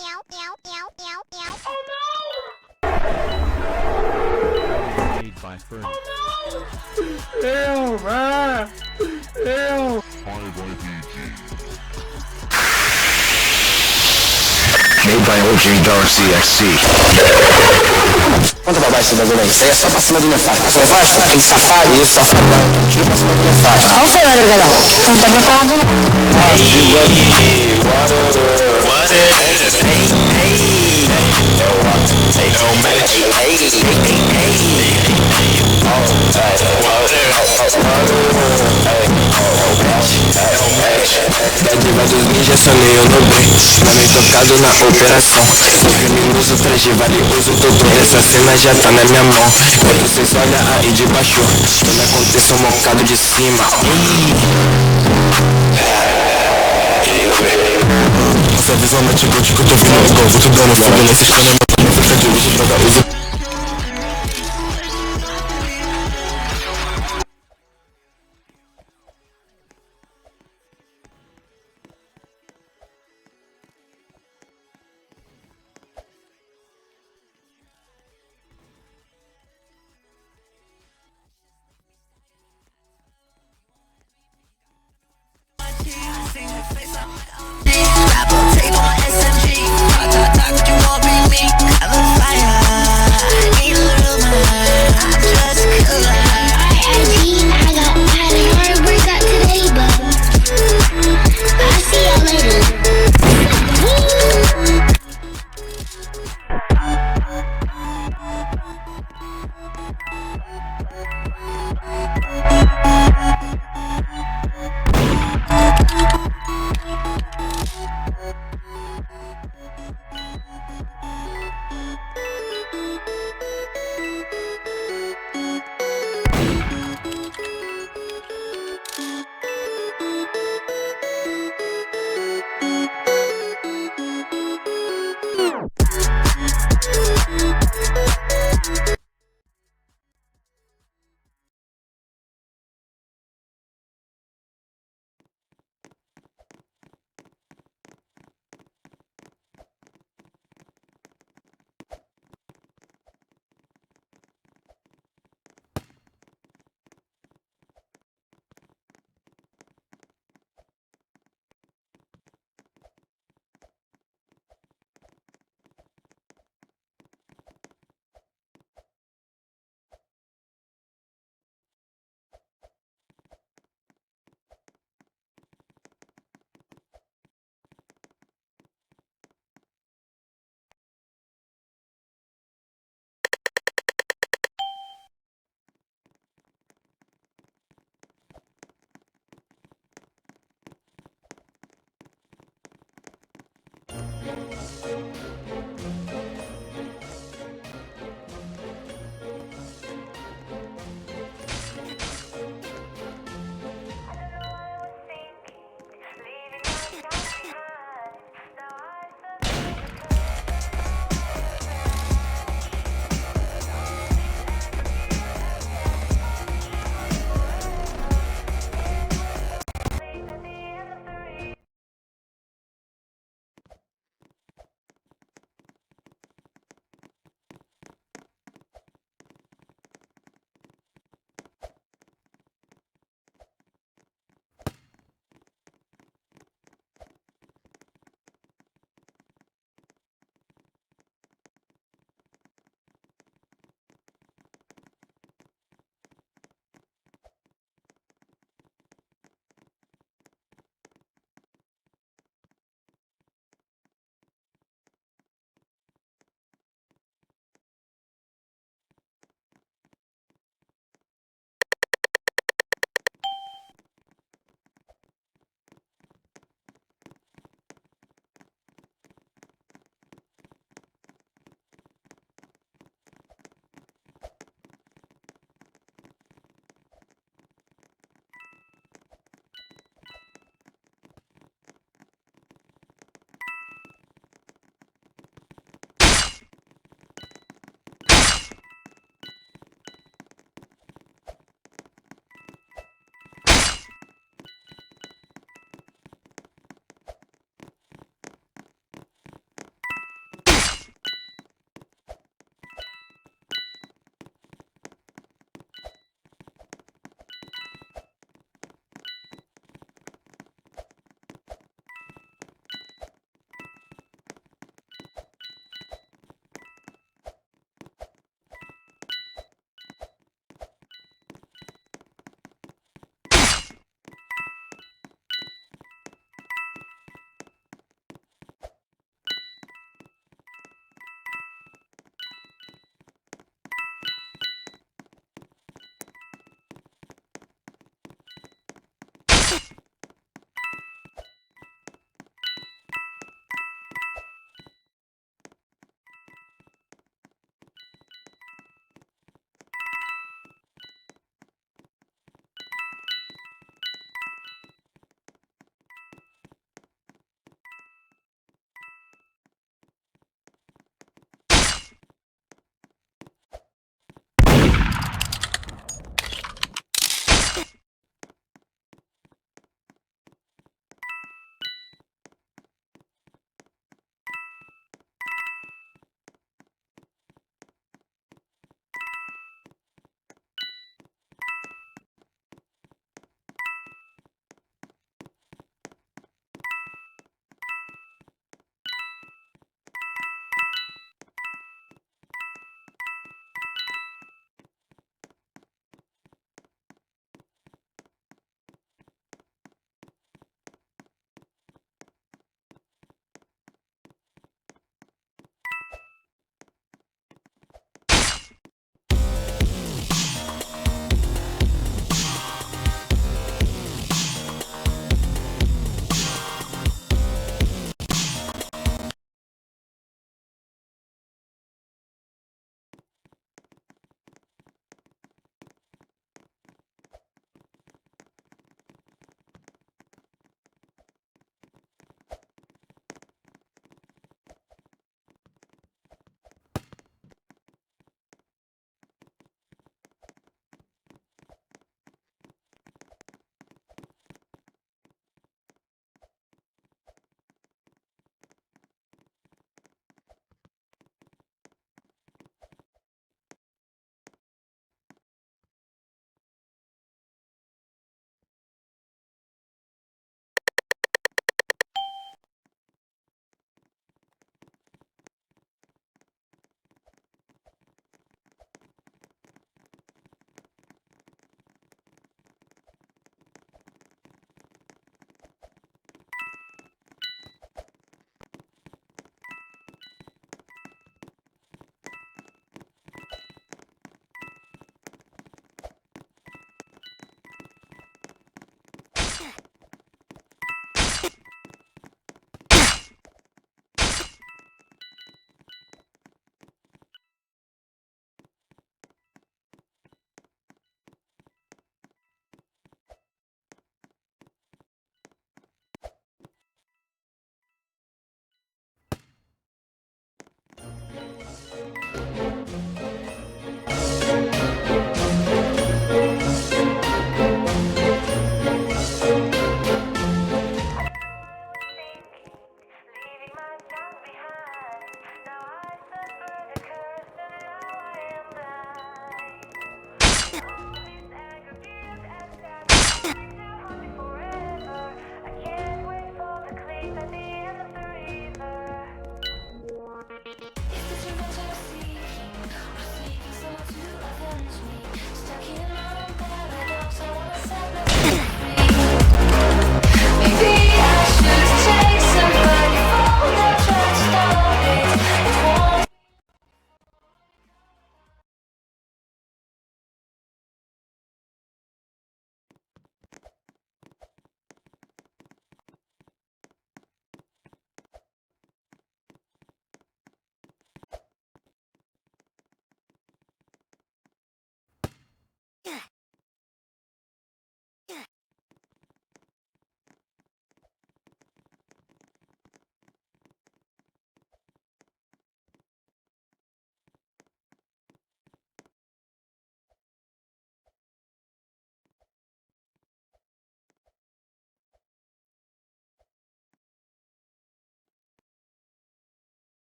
Made by Fern. Ew, man. Ew. Made by OG CXC. Conta pra baixo esse bagulho aí. Isso aí é só pra cima do minha faixa. Pra cima da faixa? Tem safado. Isso, safadão. Tira pra cima da minha faixa. Olha o celular, galera. Não tá preparado, não. Da diva dos ninjas, sonei eu no bem. Nome tocado na operação. Sou criminoso, traje valioso, tudo. Essa cena já tá na minha mão. Quando vocês olham aí de baixo, quando aconteça um mocado de cima. Nossa visão mete gote que eu tô vindo igual. Vou te dando fogo nessa escana, mas não fica de uso, droga, uso.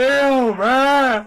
Ew, bruh!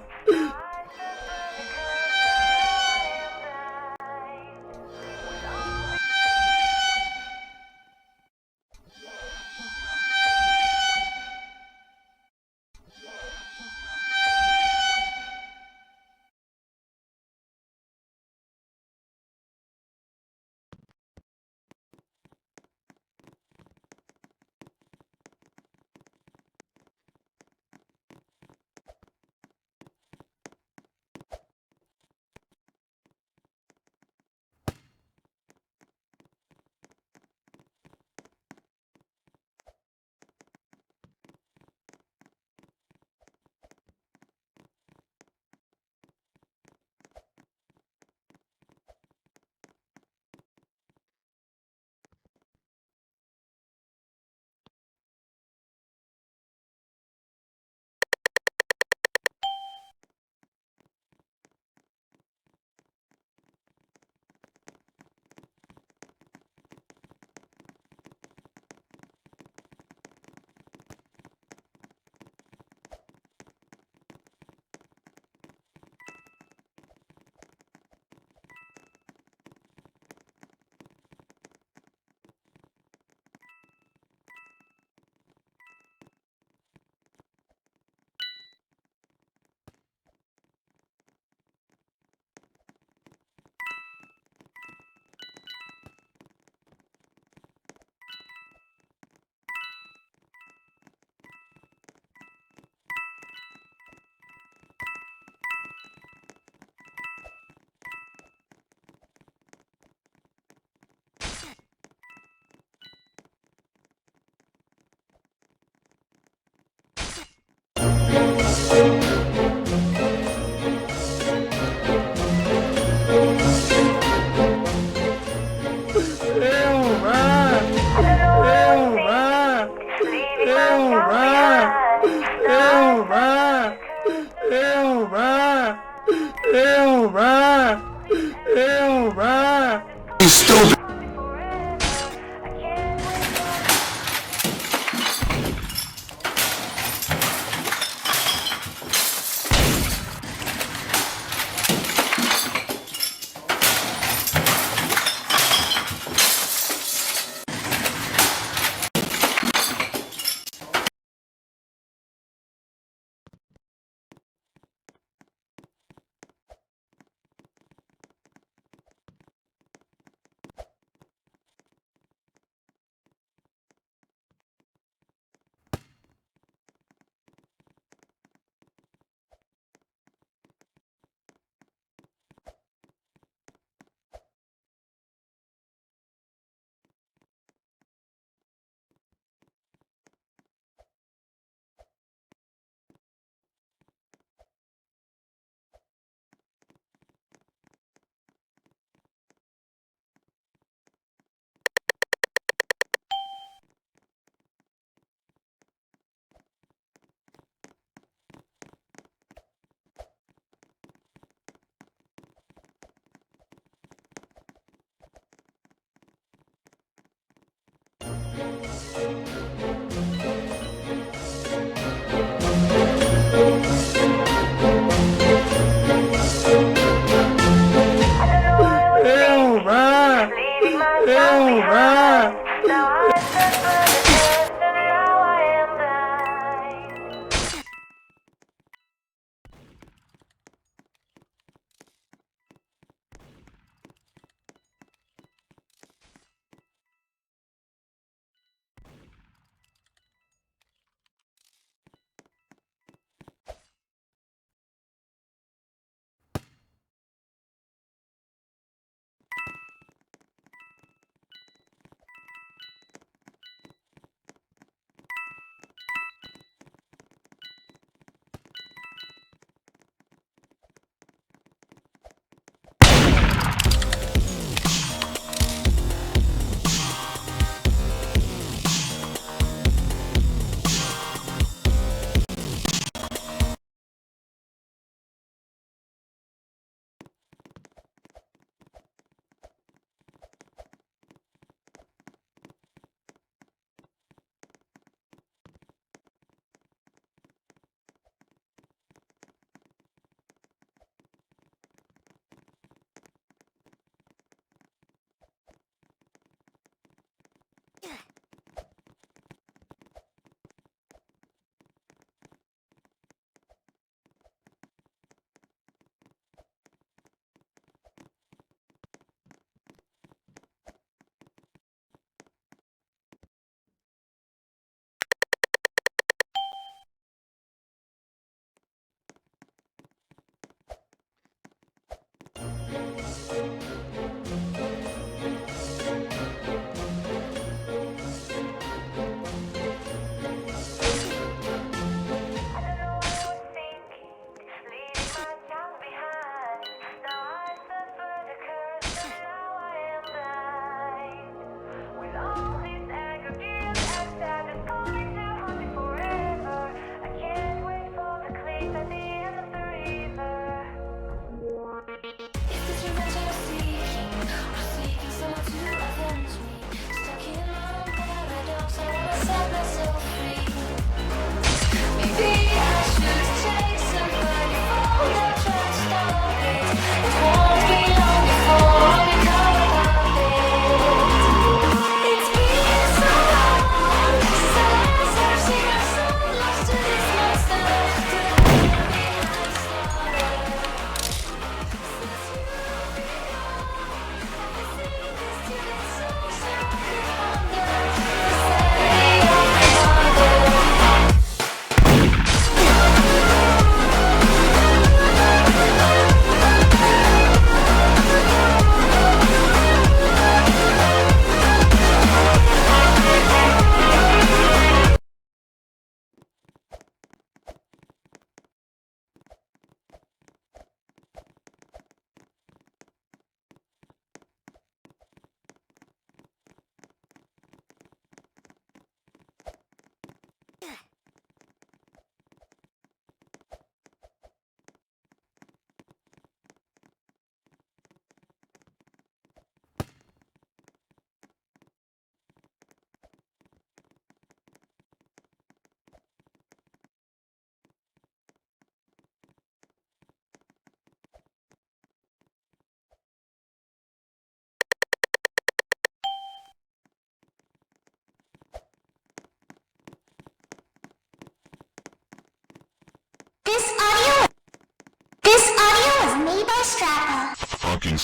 fucking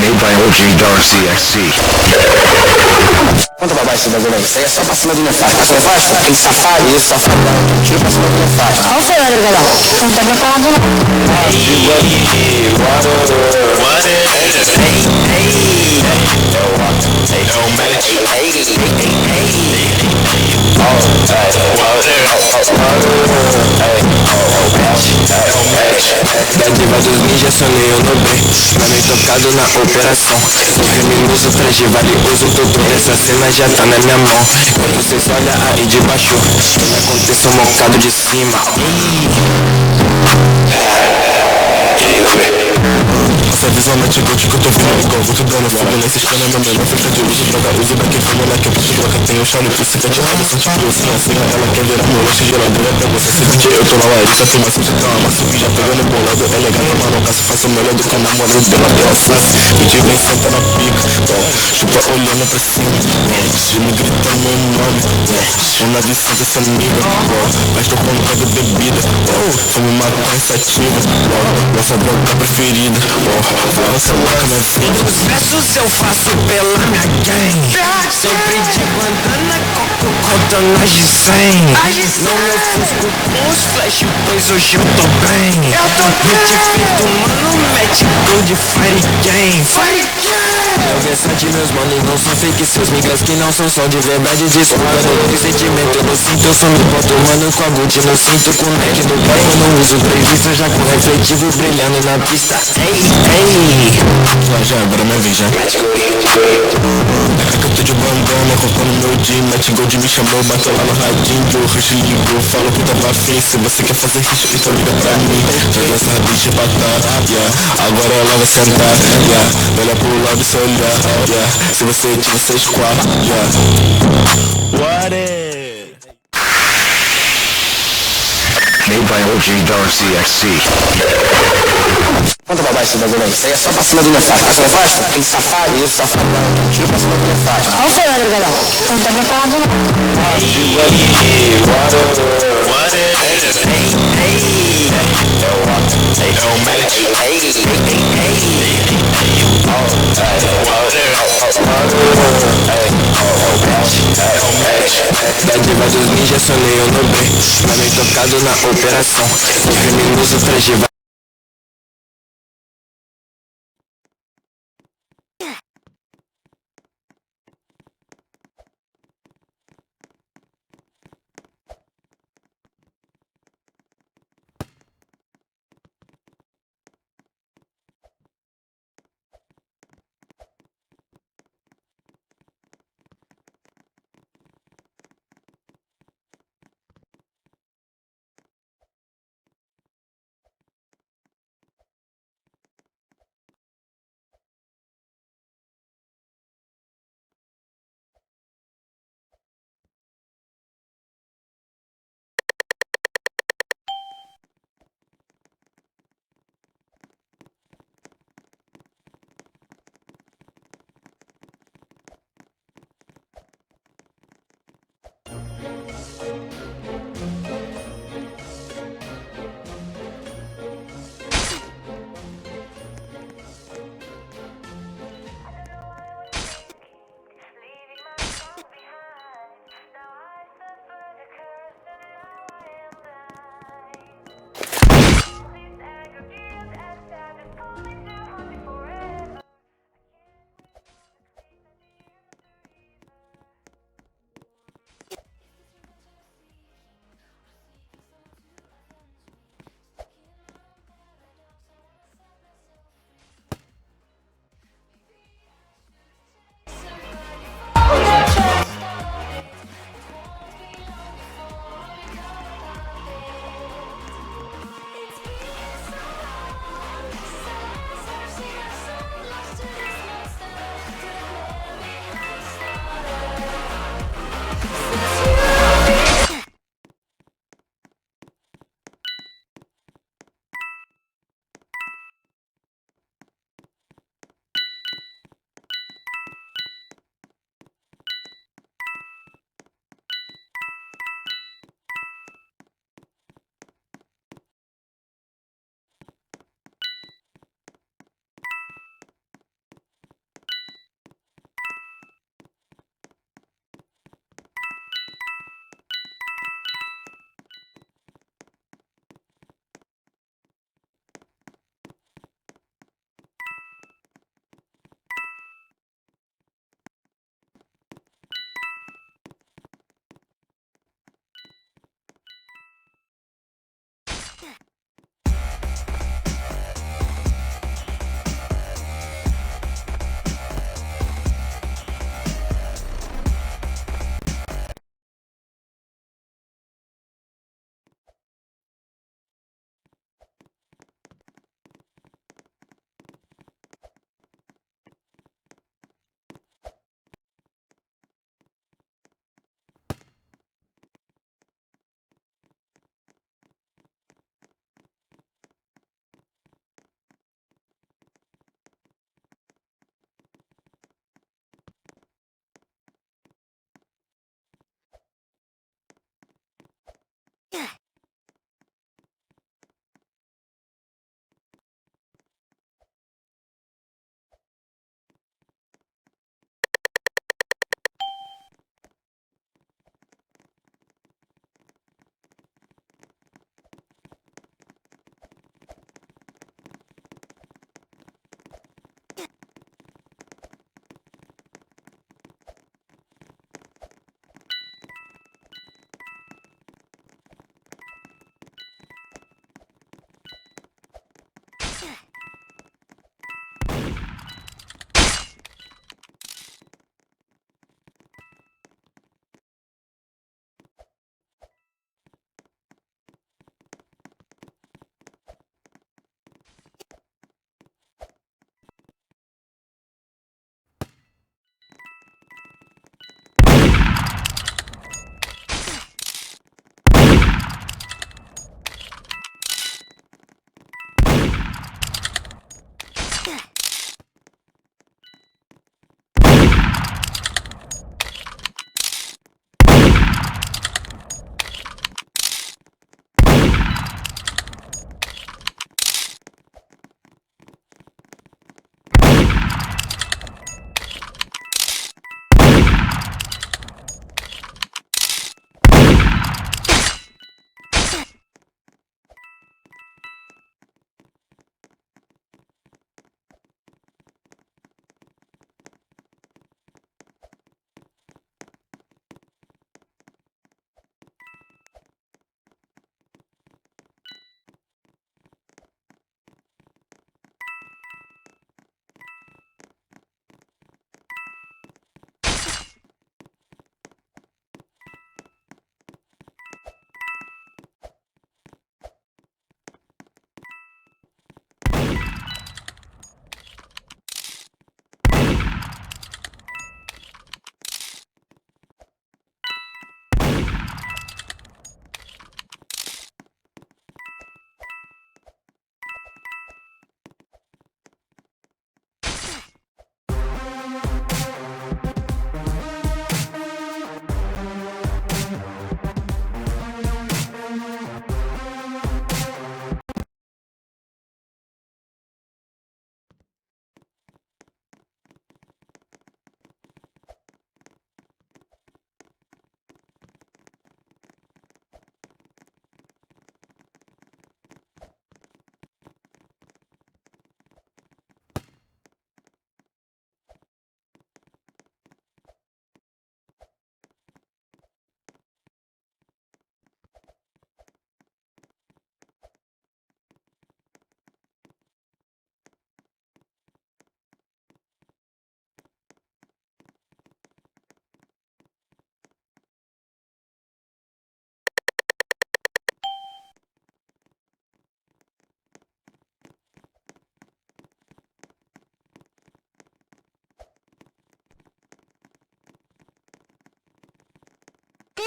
made by OG Darcy XC. Conta pra baixo esse bagulho aí. Isso aí é só pra cima do nefasto. Passa nefasto? Aquele safado. Isso, safadão. Tira pra cima do nefasto. Olha o Ferreira, galera. Não tá preparado não. Da diva dos ninjas sonei eu no bem. Mano tocado na operação. Sou criminoso, traje valioso. Tudo essa cena já tá na minha mão. Quando vocês olham aí de baixo, tudo acontece um bocado de cima. Nossa visão mete gote que eu tô vindo igual. Vou te dando fogo nesse escana, meu menor. Fica de uso, droga, uso daqui foi moleque. Eu puxo bloca, tem o chão no pulso. Fica de rabo, só te trouxe. Assim, ela quer virar meu lanche geladeira até você se sentir. Eu tô na larica, tem mais já tá uma subir, já pegando bolado. É legal, tá maluca, se faço melhor do que o namorado dela. Pela face, e te vem senta na pica. Chupa olhando pra cima. Se me grita meu nome. Uma visão dessa amiga. Mas tô com um de bebida. Fumo maconha sativa. Nossa droga preferida. Nossa louca minha vida. Os versos eu faço pela minha gang. Sempre de bandana, coco, cotonagem 100. Não me ofusco com os flash, pois hoje eu tô bem. Mete feito, mano, mete gol de Fire Game. Eu versante, meus manos não são fake. Seus migas que não são só de verdade. Desculpa, todo esse sentimento eu não sinto. Eu só me boto, mano, com a Gucci no cinto. Com o neck do pai, eu não uso três vistas. Já com refletivo brilhando na pista. Ei. Já, agora minha vez, já. É que eu tô de bandana, comprando meu jean. Mete gold, me chamou, bateu lá no radinho. O rush ligou, falou que tava afim. Se você quer fazer hit, então liga pra mim. Joga essa bitch batata, yeah. Agora ela vai sentar, yeah. Olha pro lado e se olhar, yeah. Se você tiver 6-4, yeah. What it? Made by OG Darcy XC. Conta pra baixo esse bagulho aí. Isso aí é só pra cima do nefasto. Passa nefasto? Aquele safado. Isso, safadão. Tira pra cima do nefasto. Olha o Ferreira, galera. Não tá preparado não. Da diva dos ninjas sonei eu no bem. Mano tocado na operação. Sou criminoso, traje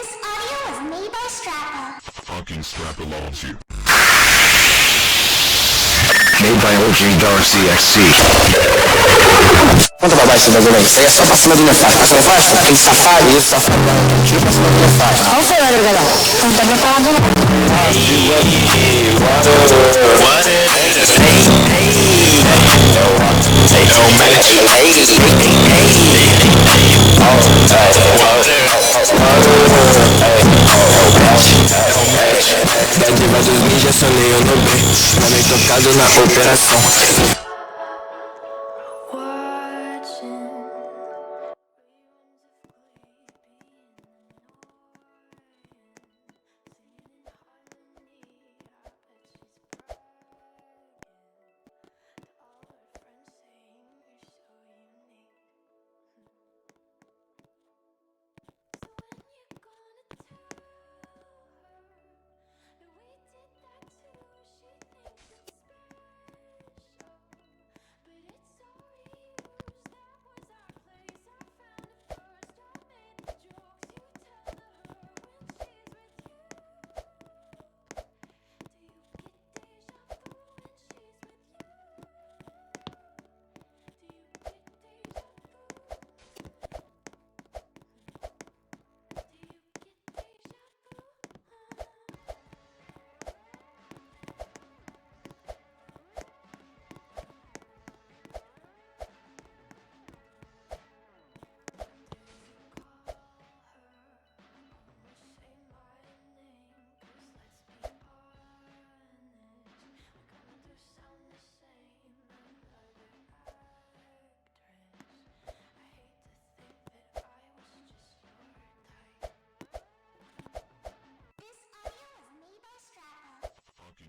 This audio was made by Strappa. Fucking Strappa loves you. Made by OG Darcy XC. Conta pra baixo esse bagulho aí. Isso aí é só pra cima do nefasto. Passa nefasto? Aquele safado, isso, safado. Tira pra cima do nefasto. Qual foi, madrugadão? Não tá preparado não. Da diva dos ninjas, sonei eu no bem. Também tocado na operação.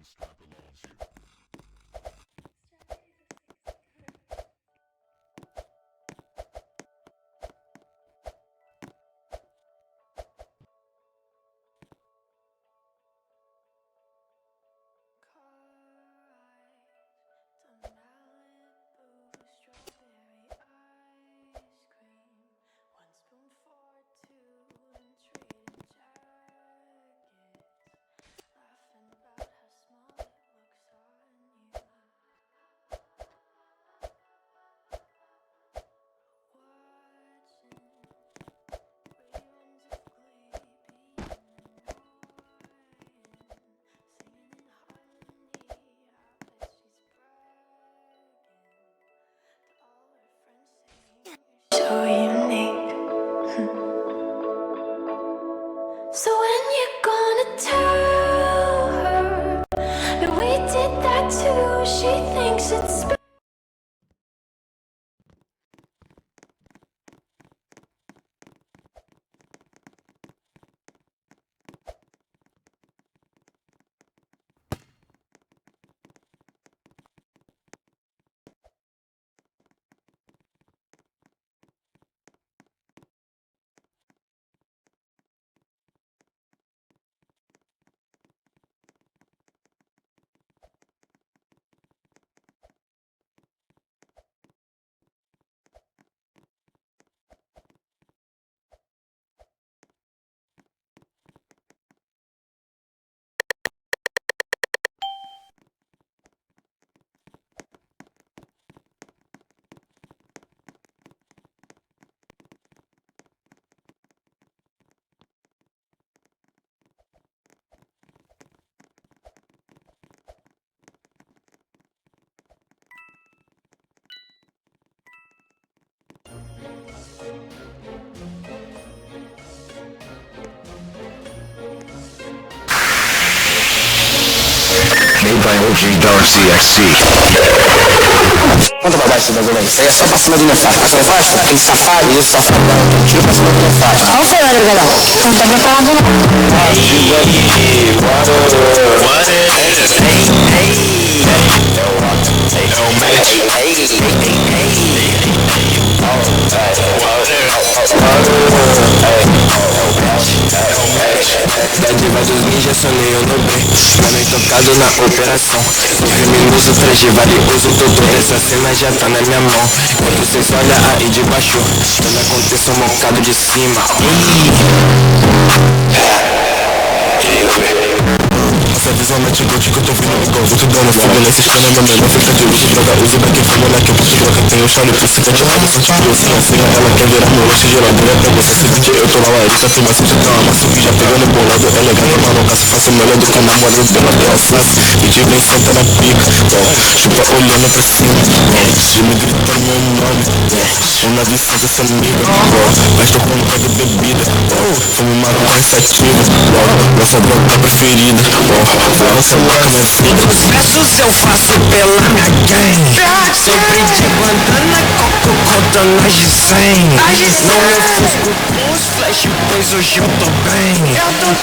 Strappa loves you. So unique. So when you're gonna tell her that we did that too, she thinks it's Made by OG Darcy XC. Conta pra baixo esse bagulho aí. Isso aí é só pra cima do nefasto. Passa nefasto? Aquele safado, isso, safado. Tira pra cima do nefasto. Qual foi, madrugadão? Não tá preparado não. Da Da diva dos ninjas, sonei eu no bem. Mano intocado na operação. O criminoso traje valioso, doutor. Essa cena já tá na minha mão. Quando vocês olham aí de baixo, tudo acontece um bocado de cima. Essa visão mete gote que eu tô vindo igual vou te dando fogo nessa escana, meu menor fica de uso, droga, uso daqui foi moleque, eu puto droga, tem um chale, precisa de rabo, só tipo assim, assim, ela quer virar meu lanche geladeira, pra você se pedir, eu tô na larissa, filma, você já tá uma massa, já pegando bolado, é legal, tomar no caso, faço melhor do que o namorado dela, tem uma face, e de vem senta na pica, chupa olhando pra cima, e me gritando meu nome, uma visão dessa amiga, mas tô com vontade de bebida, fumo uma coisa sativa, nossa droga preferida, nossa louca minha vida. Os versos eu faço pela minha gang, sempre de bandana, coco, cotonagem de 100. Não me ofusco com os flash, pois hoje eu tô bem.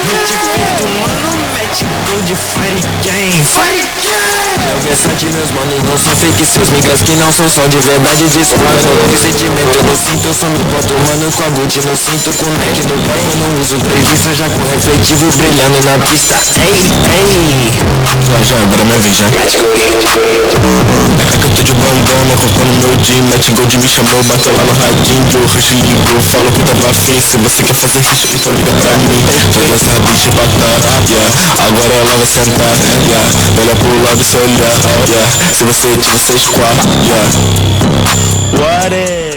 Mete feito, mano, mete gol de fire game. Meu versátil, meus manos não são fake, seus migas que não são só de verdade. Disparando o sentimento, eu não sinto, eu só me boto, mano, com a boot no cinto, com o neck no pé. Eu não uso 3 vistas, já com refletivo brilhando na pista. Ei, já, agora é minha vez, já. É que eu tô de bandana, comprando meu jean, mete gol de me chamou, bateu lá no radinho, eu rush ligou, falou que tava afim, se você quer fazer risco, então liga pra mim. Toda essa bicha batata, agora ela vai sentar, olha pro lado e se olhar, se você tiver 6-4, What is?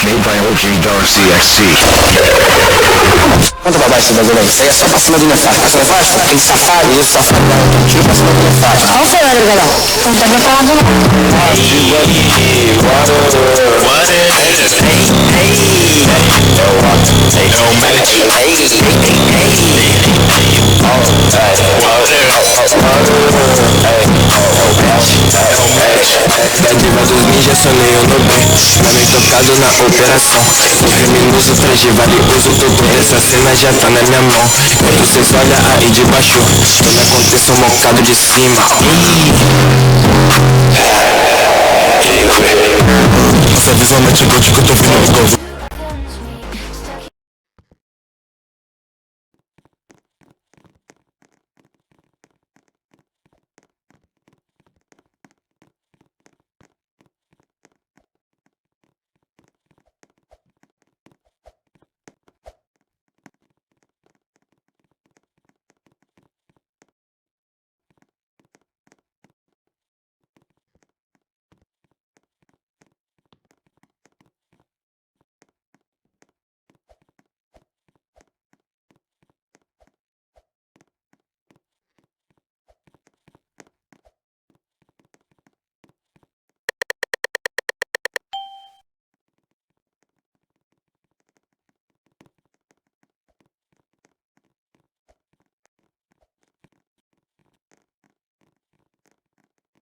Made by OG Darcy XC. Quanto babai esse bagulho aí? Isso aí é só pra cima do minha faixa. Pra cima da faixa? Tem safado, isso, safado, não. Tira pra cima do minha faixa. Olha o seu, Madrugadão. Não tá preparado não. Da diva dos ninjas, sonei eu no bem. Mano intocado na operação. O criminoso traje valioso, doutor. Essa cena já tá na minha mão. Quando vocês olham aí de baixo, tudo acontece um bocado de cima. Essa visão mete gote que eu tô vindo igual